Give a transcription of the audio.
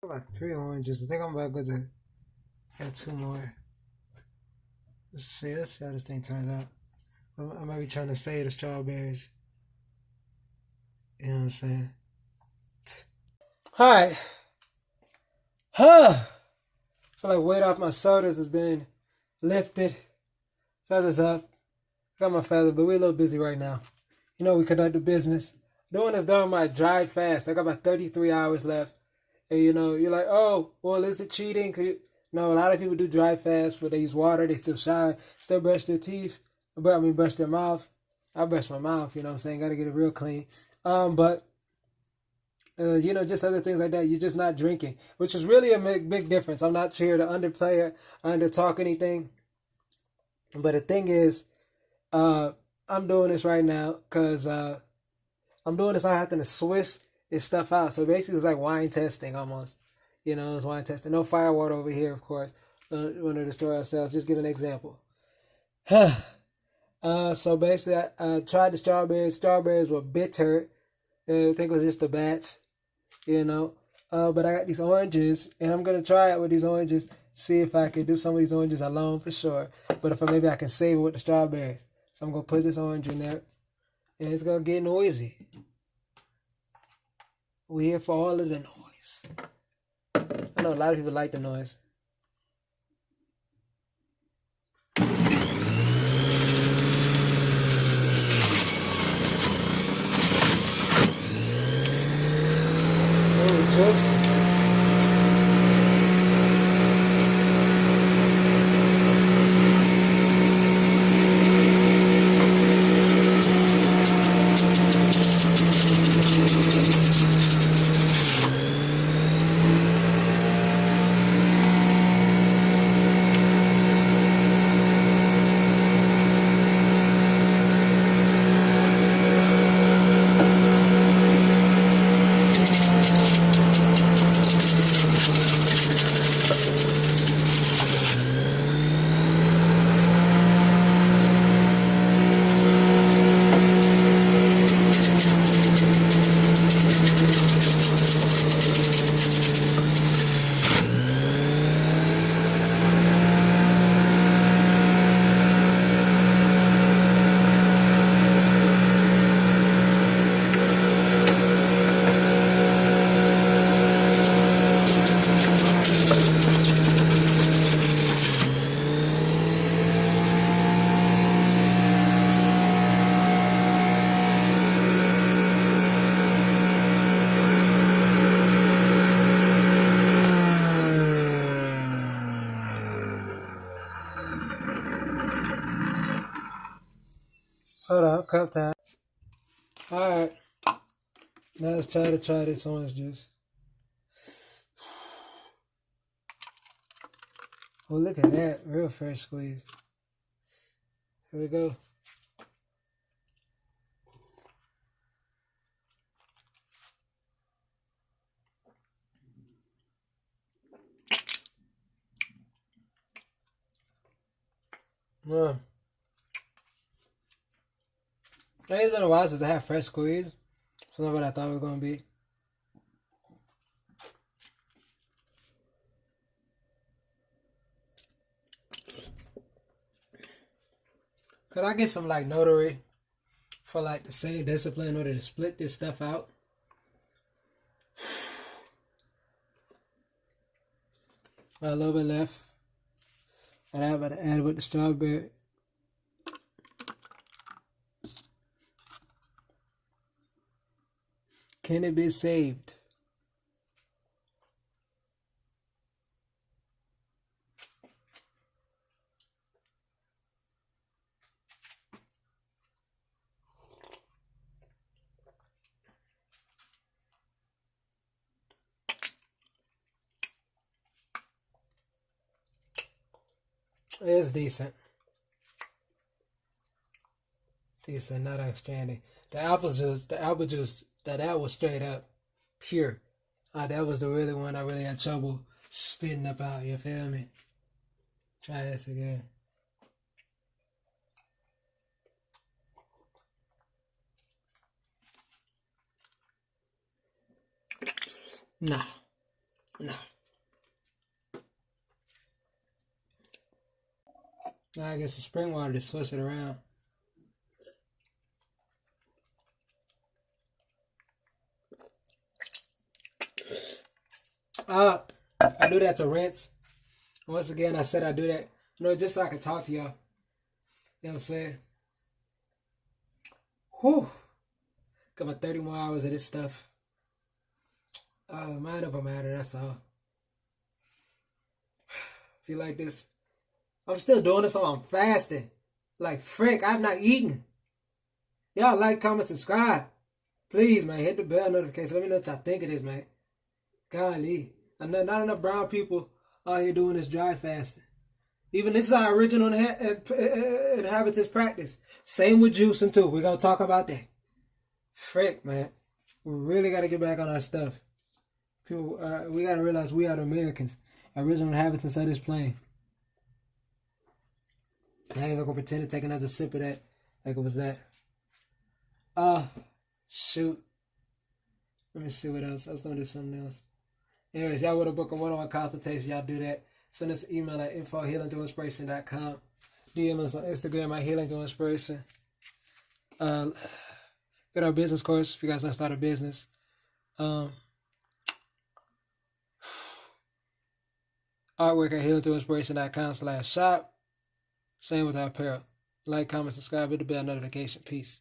About 3 oranges. I think I'm about to add 2 more. Let's see how this thing turns out. I might be trying to save the strawberries. You know what I'm saying? Alright. Huh. I feel like weight off my shoulders has been lifted. Feathers up. Got my feathers, but we're a little busy right now. You know, we conduct the business. Doing this during my dry fast. I got about 33 hours left. And you know, you're like, oh, well, is it cheating? No, a lot of people do dry fast where they use water, they still shine, still brush their teeth. Brush their mouth. I brush my mouth, you know what I'm saying? Gotta get it real clean. But you know, just other things like that. You're just not drinking, which is really a big difference. I'm not here to underplay or undertalk anything. But the thing is, I'm doing this right now because I'm doing this. I have to swish this stuff out. So basically, it's like wine testing almost. You know, it's wine testing. No fire water over here, of course. Want to destroy ourselves. Just give an example. So basically, I tried the strawberries. Strawberries were bitter. I think it was just a batch, you know. But I got these oranges, and I'm gonna try it with these oranges. See if I can do some of these oranges alone for sure. But if maybe I can save it with the strawberries. So I'm gonna put this orange in there, and it's gonna get noisy. We're here for all of the noise. I know a lot of people like the noise. Oh, Joseph. Hold on, cup time. Alright. Now let's try this orange juice. Oh, look at that. Real fresh squeeze. Here we go. It's been a while since I had fresh squeeze. It's not what I thought it was going to be. Could I get some like notary for like the same discipline in order to split this stuff out? A little bit left. And I'm about to add with the strawberry. Can it be saved? It's decent. Decent, not outstanding. The apple juice, that was straight up pure. That was the really one I really had trouble spitting up out, you feel me? Try this again. Nah. No. Now I guess the spring water to switch it around. I do that to rinse. Once again, I said I do that, just so I can talk to y'all. You know what I'm saying? Whew. Got my 30 more hours of this stuff. Mind over matter, that's all. Feel like this. I'm still doing this, so I'm fasting. Like, frick, I'm not eating. Y'all like, comment, subscribe. Please, man, hit the bell notification. Let me know what y'all think of this, man. Golly. Not enough brown people out here doing this dry fasting. Even this is our original inhabitants practice. Same with juicing, too. We're going to talk about that. Frick, man. We really got to get back on our stuff. People, we got to realize we are the Americans. Original inhabitants of this plane. I ain't even going to pretend to take another sip of that like it was that. Shoot. Let me see what else. I was going to do something else. Anyways, y'all want to book a one-on-one consultation, y'all do that. Send us an email at info@healingthroughinspiration.com. DM us on Instagram at healingthroughinspiration. Get our business course if you guys want to start a business. Artwork at healingthroughinspiration.com/shop. Same with our apparel. Like, comment, subscribe, hit the bell notification. Peace.